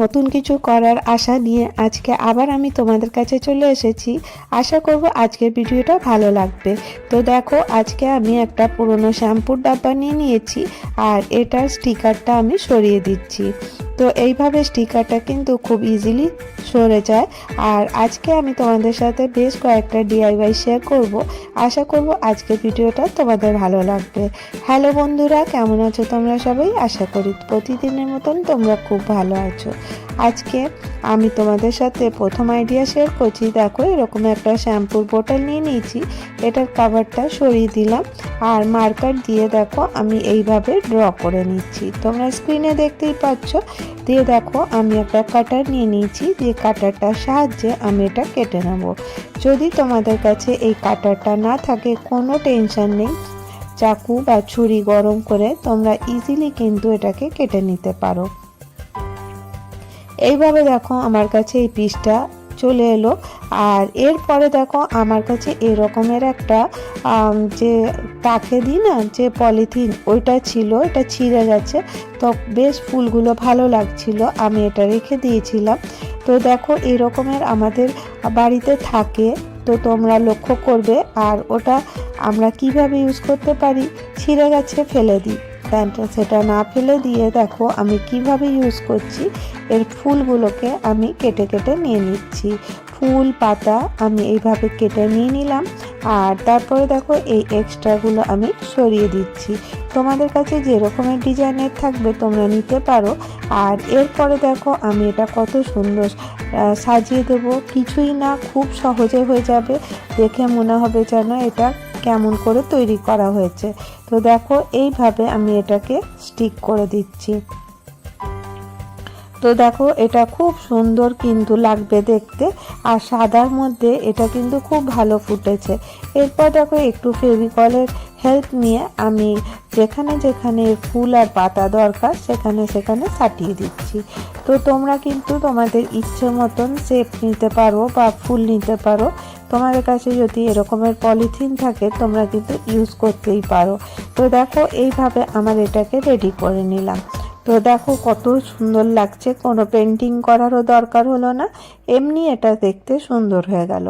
নতুন কিছু করার আশা নিয়ে আজকে আবার আমি তোমাদের কাছে চলে এসেছি। আশা করব আজকের ভিডিওটা ভালো লাগবে। তো দেখো, আজকে আমি একটা পুরনো শ্যাম্পুর ডাব্বা নিয়ে নিয়েছি আর এটার স্টিকারটা আমি সরিয়ে দিচ্ছি। তো এইভাবে স্টিকারটা কিন্তু খুব ইজিলি সরে যায়। আর আজকে আমি তোমাদের সাথে বেশ কয়েকটা ডিআইওয়াই শেয়ার করব। আশা করব আজকের ভিডিওটা তোমাদের ভালো লাগবে। হ্যালো বন্ধুরা, কেমন আছো তোমরা সবাই? আশা করি প্রতিদিনের মতন তোমরা খুব ভালো আছো। আজকে আমি তোমাদের সাথে প্রথম আইডিয়া শেয়ার করছি। দেখো, এরকম একটা শ্যাম্পুর বোতল নিয়ে নিয়েছি, এটার কভারটা সরিয়ে দিলাম আর মার্কার দিয়ে দেখো আমি এইভাবে ড্র করে নিচ্ছি। তোমরা স্ক্রিনে দেখতেই পাচ্ছ। দিয়ে দেখো আমি একটা কাটার নিয়ে নিয়েছি, দিয়ে কাটারটার সাহায্যে আমি এটা কেটে নেব। যদি তোমাদের কাছে এই কাটারটা না থাকে কোনো টেনশন নেই, চাকু বা ছুরি গরম করে তোমরা ইজিলি কিন্তু এটাকে কেটে নিতে পারো। এইভাবে দেখো আমার কাছে এই পিসটা চলে এলো। আর এরপরে দেখো আমার কাছে এরকমের একটা যে তাকে দিই না, যে পলিথিন, ওইটা ছিল, এটা ছিঁড়ে গেছে। তো বেশ ফুলগুলো ভালো লাগছিল, আমি এটা রেখে দিয়েছিলাম। তো দেখো এরকমের আমাদের বাড়িতে থাকে, তো তোমরা লক্ষ্য করবে। আর ওটা আমরা কিভাবে ইউজ করতে পারি, ছিঁড়ে গেছে ফেলে দিই, সেটা না ফেলে দিয়ে দেখো আমি কিভাবে ইউজ করছি। এর ফুলগুলোকে আমি কেটে কেটে নিয়ে নিচ্ছি। ফুল পাতা আমি এইভাবে কেটে নিয়ে নিলাম। আর তারপরে দেখো এই এক্সট্রাগুলো আমি সরিয়ে দিচ্ছি। তোমাদের কাছে যে রকমের ডিজাইনের থাকবে তোমরা নিতে পারো। আর এরপরে দেখো আমি এটা কত সুন্দর সাজিয়ে দেবো, কিছুই না, খুব সহজে হয়ে যাবে। দেখে মনে হবে যেন এটা কেমন করে তৈরি করা হয়েছে। তো দেখো এইভাবে আমি এটাকে স্টিক করে দিচ্ছি। তো দেখো এটা খুব সুন্দর কিন্তু লাগবে দেখতে, আর সাদার মধ্যে এটা কিন্তু খুব ভালো ফুটেছে। এরপর দেখো একটু ফেভিকলের হেল্প নিয়ে আমি যেখানে যেখানে ফুল আর পাতা দরকার সেখানে সেখানে সাটিয়ে দিচ্ছি। তো তোমরা কিন্তু তোমাদের ইচ্ছে মতন শেপ নিতে পারো বা ফুল নিতে পারো। তোমাদের কাছে যদি এরকমের পলিথিন থাকে তোমরা কিন্তু ইউজ করতেই পারো। তো দেখো এইভাবে আমার এটাকে রেডি করে নিলাম। তো দেখো কত সুন্দর লাগছে, কোনো পেন্টিং করারও দরকার হলো না, এমনি এটা দেখতে সুন্দর হয়ে গেল।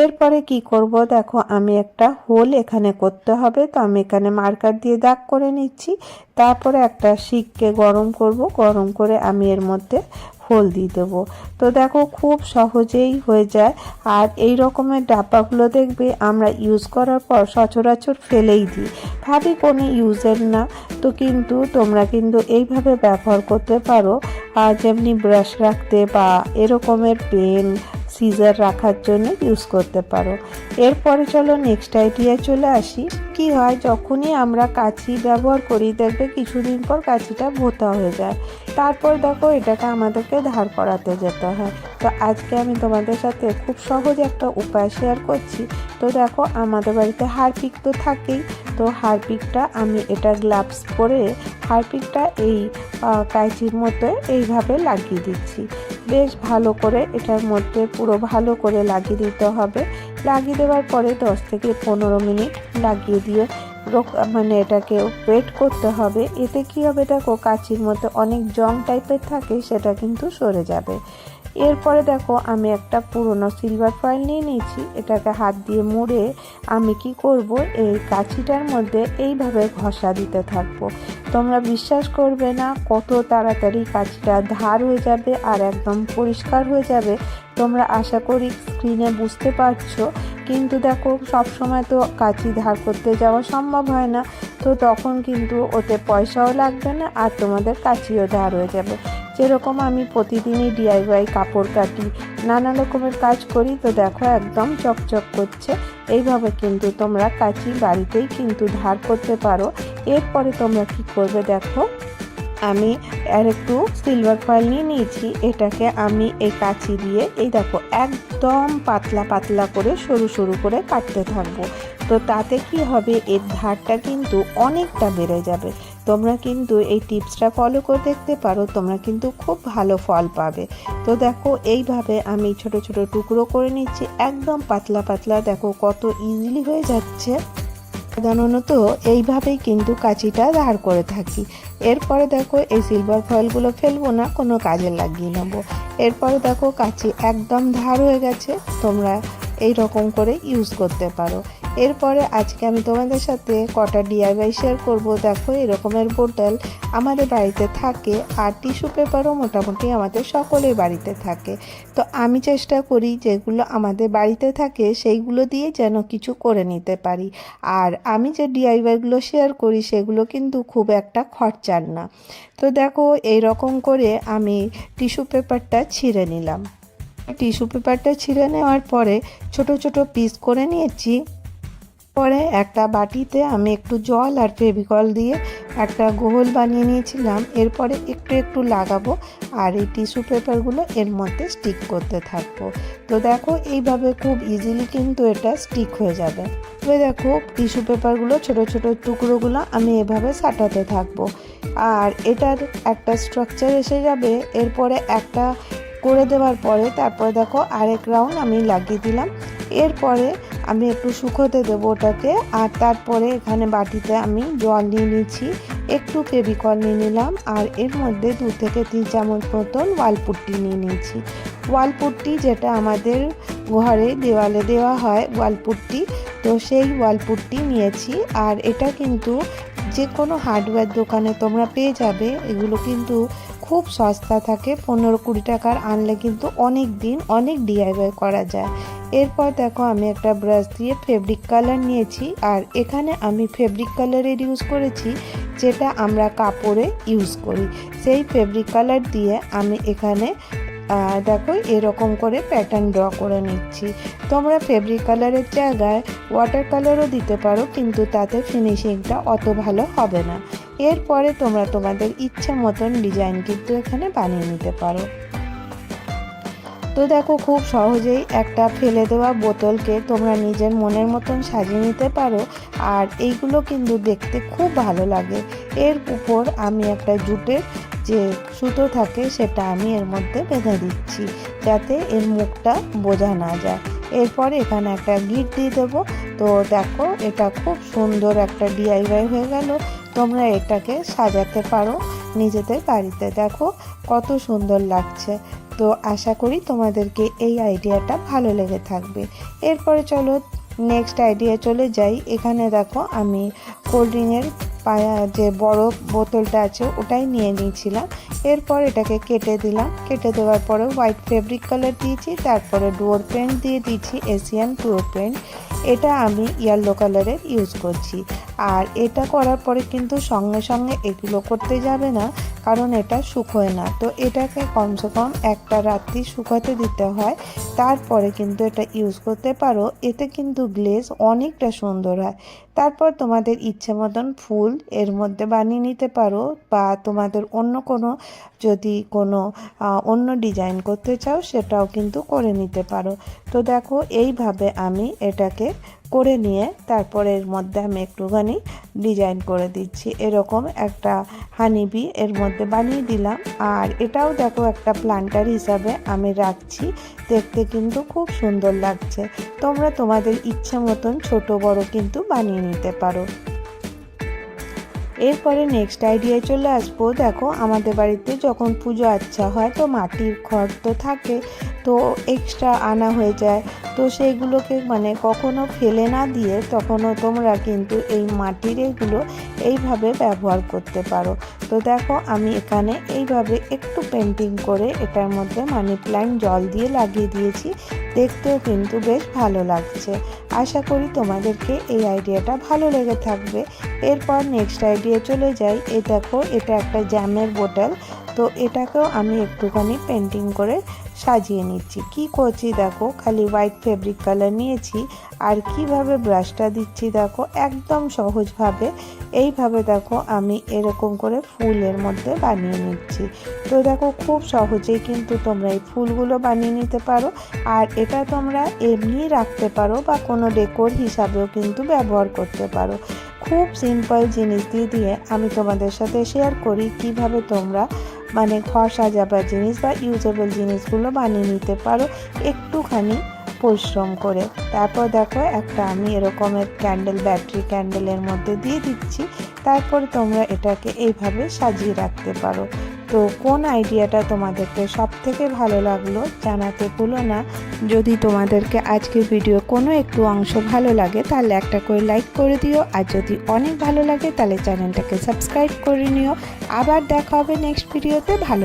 এরপরে কি করব, দেখো আমি একটা হোল এখানে করতে হবে। তো আমি এখানে মার্কার দিয়ে দাগ করে নিচ্ছি। তারপরে একটা শিককে গরম করব, গরম করে আমি এর মধ্যে হোল দিয়ে দেবো। তো দেখো খুব সহজেই হয়ে যায়। আর এই রকমের ডাব্বাগুলো দেখবে আমরা ইউজ করার পর সচরাচর ফেলেই দিই, ভাবি কোনো ইউজের না। তো কিন্তু তোমরা কিন্তু এইভাবে ব্যবহার করতে পারো, আর যেমনি ব্রাশ রাখতে বা এরকমের পেন সিজার রাখার জন্য ইউজ করতে পারো। এরপরে চলো নেক্সট আইডিয়া চলে আসি। কি হয়, যখনই আমরা কাঁচি ব্যবহার করি দেখবে কিছুদিন পর কাঁচিটা ভোঁতা হয়ে যায়। তারপর দেখো এটাকে আমাদেরকে ধার করাতে যেতে হয়। তো আজকে আমি তোমাদের সাথে খুব সহজ একটা উপায় শেয়ার করছি। তো দেখো আমাদের বাড়িতে হারপিক তো থাকেই। তো হারপিকটা আমি এটা গ্লাভস পরে হারপিকটা এই কাঁচির মধ্যে এইভাবে লাগিয়ে দিচ্ছি। বেশ ভালো করে এটার মধ্যে পুরো ভালো করে লাগিয়ে দিতে হবে। লাগিয়ে দেওয়ার পরে 10 থেকে 15 মিনিট লাগিয়ে দিয়ে মানে এটাকে ওয়েট করতে হবে। এতে কি হবে, দেখো কাঁচির মধ্যে অনেক জং টাইপের থাকে, সেটা কিন্তু সরে যাবে। এরপরে দেখো আমি একটা পুরনো সিলভার ফয়েল নিয়ে নিয়েছি, এটাকে হাত দিয়ে মুড়ে আমি কি করব, এই কাঁচিটার মধ্যে এইভাবে ঘষা দিতে থাকবো। তোমরা বিশ্বাস করবে না কত তাড়াতাড়ি কাঁচিটা ধার হয়ে যাবে আর একদম পরিষ্কার হয়ে যাবে। তোমরা আশা করি স্ক্রিনে বুঝতে পারছো। কিন্তু দেখো সব সময় তো কাঁচি ধার করতে যাওয়া সম্ভব হয় না, তো তখন কিন্তু ওতে পয়সাও লাগবে না আর তোমাদের কাঁচিও ধার হয়ে যাবে। যেরকম আমি প্রতিদিনই ডিআইওয়াই কাপড় কাটি, নানা রকমের কাজ করি, তো দেখো একদম চকচক করছে। এইভাবে কিন্তু তোমরা কাঁচি বাড়িতেই কিন্তু ধার করতে পারো। এরপরে তোমরা কি করবে, দেখো আমি আর একটু সিলভার ফয়েল নিয়ে নিয়েছি, এটাকে আমি এই কাঁচি দিয়ে এই দেখো একদম পাতলা পাতলা করে সরু সরু করে কাটতে থাকবো। তো তাতে কি হবে, এর ধারটা কিন্তু অনেকটা বেড়ে যাবে। তোমরা কিন্তু এই টিপসটা ফলো করে দেখতে পারো, তোমরা কিন্তু খুব ভালো ফল পাবে। তো দেখো এইভাবে আমি ছোট ছোট টুকরো করে নিচ্ছি, একদম পাতলা পাতলা। দেখো কত ইজিলি হয়ে যাচ্ছে। সাধারণত এইভাবেই কিন্তু কাঁচিটা ধার করে থাকি। এরপরে দেখো এই সিলভার ফয়েলগুলো ফেলবো না, কোনো কাজে লাগিয়ে নেবো। এরপরে দেখো কাঁচি একদম ধার হয়ে গেছে, তোমরা এই রকম করে ইউজ করতে পারো। এরপরে আজকে আমি তোমাদের সাথে কটা ডিআইওয়াই শেয়ার করব। দেখো এরকমের বোতল আমাদের বাড়িতে থাকে, আর টিস্যু পেপারও মোটামুটি আমাদের সকলের বাড়িতে থাকে। তো আমি চেষ্টা করি যেগুলো আমাদের বাড়িতে থাকে সেইগুলো দিয়ে যেন কিছু করে নিতে পারি। আর আমি যে ডিআইওয়াইগুলো শেয়ার করি সেগুলো কিন্তু খুব একটা খরচার না। তো দেখো এই রকম করে আমি টিস্যু পেপারটা ছিঁড়ে নিলাম। টিস্যু পেপারটা ছিঁড়ে নেওয়ার পরে ছোট ছোট পিস করে নিয়েছি। পরে একটা বাটিতে আমি একটু জল আর ফেভিকল দিয়ে একটা গোল বানিয়ে নিয়েছিলাম। এরপরে একটু একটু লাগাবো আর এই টিস্যু পেপারগুলো এর মধ্যে স্টিক করতে থাকবো। তো দেখো এইভাবে খুব ইজিলি কিন্তু এটা স্টিক হয়ে যাবে। তবে দেখো টিস্যু পেপারগুলো ছোট ছোট টুকরোগুলো আমি এভাবে সাঁটাতে থাকবো, আর এটার একটা স্ট্রাকচার এসে যাবে। এরপরে একটা করে দেওয়ার পরে তারপরে দেখো আরেক রাউন্ড আমি লাগিয়ে দিলাম। এরপরে আমি একটু শুকোতে দেবো ওটাকে, আর তারপরে এখানে বাটিতে আমি জল নিয়ে নিচ্ছি, একটু ফেভিকল নিয়ে নিলাম, আর এর মধ্যে 2 থেকে 3 চামচ মতন ওয়ালপুট্টি নিয়ে নিয়েছি। ওয়ালপুট্টি যেটা আমাদের ঘরে দেওয়ালে দেওয়া হয় ওয়ালপুট্টি, তো সেই ওয়ালপুট্টি নিয়েছি। আর এটা কিন্তু যে কোনো হার্ডওয়্যার দোকানে তোমরা পেয়ে যাবে। এগুলো কিন্তু খুব সস্তা থাকে, 15-20 টাকার আনলে কিন্তু অনেক দিন অনেক ডিআইওয়াই করা যায়। এরপর দেখো আমি একটা ব্রাশ দিয়ে ফেব্রিক কালার নিয়েছি, আর এখানে আমি ফেব্রিক কালারের ইউজ করেছি যেটা আমরা কাপড়ে ইউজ করি। সেই ফেব্রিক কালার দিয়ে আমি এখানে দেখো এরকম করে প্যাটার্ন ড্র করে নিচ্ছি। তোমরা ফেব্রিক কালারের জায়গায় ওয়াটার কালারও দিতে পারো, কিন্তু তাতে ফিনিশিংটা অত ভালো হবে না। এরপরে তোমরা তোমাদের ইচ্ছা মতন ডিজাইন কিন্তু এখানে বানিয়ে নিতে পারো। তো দেখো খুব সহজেই একটা ফেলে দেওয়া বোতলকে তোমরা নিজের মনের মতন সাজিয়ে নিতে পারো, আর এইগুলো কিন্তু দেখতে খুব ভালো লাগে। এর উপর আমি একটা জুটের যে সুতো থাকে সেটা আমি এর মধ্যে বেঁধে দিচ্ছি যাতে এর মুখটা বোঝা না যায়। এরপর এখানে একটা গিট দিয়ে দেবো। তো দেখো এটা খুব সুন্দর একটা ডিআইওয়াই হয়ে গেল। তোমরা এটাকে সাজাতে পারো নিজেদের বাড়িতে। দেখো কত সুন্দর লাগছে। তো আশা করি তোমাদেরকে এই আইডিয়াটা ভালো লেগে থাকবে। এরপরে চলো নেক্সট আইডিয়া চলে যাই। এখানে দেখো আমি কোল্ড ড্রিঙ্কের যে বড় বোতলটা আছে ওটাই নিয়ে নিয়েছিলাম। এরপর এটাকে কেটে দিলাম। কেটে দেওয়ার পরে হোয়াইট ফেব্রিক কালার দিয়েছি, তারপরে ডুয়োর পেন্ট দিয়ে দিচ্ছি, এশিয়ান ডুয়োর পেন্ট। এটা আমি ইয়েলো কালারের ইউজ করছি। আর এটা করার পরে কিন্তু সঙ্গে সঙ্গে এগুলো করতে যাবে না, কারণ এটা শুকোয় না। তো এটাকে কমসে কম একটা রাত্রি শুকাতে দিতে হয়, তারপরে কিন্তু এটা ইউজ করতে পারো। এতে কিন্তু গ্লেজ অনেকটা সুন্দর হয়। তারপর তোমাদের ইচ্ছে মতন ফুল এর মধ্যে বানিয়ে নিতে পারো, বা তোমাদের অন্য কোনো যদি কোনো অন্য ডিজাইন করতে চাও সেটাও কিন্তু করে নিতে পারো। তো দেখো এইভাবে আমি এটাকে করে নিয়ে তারপরে এর মধ্যে আমি একটুখানি ডিজাইন করে দিচ্ছি। এরকম একটা হানিবি এর মধ্যে বানিয়ে দিলাম। আর এটাও দেখো একটা প্লান্টার হিসাবে আমি রাখছি, দেখতে কিন্তু খুব সুন্দর লাগছে। তোমরা তোমাদের ইচ্ছে মতন ছোট বড় কিন্তু বানিয়ে নিতে পারো। এরপরে নেক্সট আইডিয়ায় চলে আসবো। দেখো আমাদের বাড়িতে যখন পুজো আচ্ছা হয় তো মাটির খড় তো থাকে, তো এক্সট্রা আনা হয়ে যায়। তো সেইগুলোকে মানে কখনো ফেলে না দিয়ে তখনও তোমরা কিন্তু এই মাটির এগুলো এইভাবে ব্যবহার করতে পারো। তো দেখো আমি এখানে এইভাবে একটু পেন্টিং করে এটার মধ্যে মানি প্ল্যান্ট জল দিয়ে লাগিয়ে দিয়েছি, দেখতেও কিন্তু বেশ ভালো লাগছে। আশা করি তোমাদেরকে এই আইডিয়াটা ভালো লেগে থাকবে। এরপর নেক্সট আইডিয়া চলে যাই। এই দেখো এটা একটা জ্যামের বোতল, তো এটাকেও আমি একটুখানি পেন্টিং করে সাজিয়ে নিচ্ছি। কি করছি দেখো, খালি হোয়াইট ফেব্রিক কালার নিয়েছি আর কিভাবে ব্রাশটা দিচ্ছি দেখো একদম সহজভাবে। এইভাবে দেখো আমি এরকম করে ফুলের মধ্যে বানিয়ে নিচ্ছি। তো দেখো খুব সহজেই কিন্তু তোমরা এই ফুলগুলো বানিয়ে নিতে পারো, আর এটা তোমরা এমনি রাখতে পারো বা কোনো ডেকোর হিসাবেও কিন্তু ব্যবহার করতে পারো। খুব সিম্পল জিনিস দিয়ে আমি তোমাদের সাথে শেয়ার করি কিভাবে তোমরা মানে ঘর সাজাবার জিনিস বা ইউজেবল জিনিসগুলো বানিয়ে নিতে পারো একটুখানি পরিশ্রম করে। তারপর দেখো একটা আমি এরকমের ক্যান্ডেল, ব্যাটারি ক্যান্ডেলের মধ্যে দিয়ে দিচ্ছি। তারপরে তোমরা এটাকে এইভাবে সাজিয়ে রাখতে পারো। তো কোন আইডিয়াটা তোমাদেরকে সব থেকে ভালো লাগলো জানাতে ভুলো না। যদি তোমাদেরকে আজকের ভিডিও কোনো একটু অংশ ভালো লাগে তাহলে একটা করে লাইক করে দিও, আর যদি অনেক ভালো লাগে তাহলে চ্যানেলটাকে সাবস্ক্রাইব করে নিও। আবার দেখা হবে নেক্সট ভিডিওতে। ভালো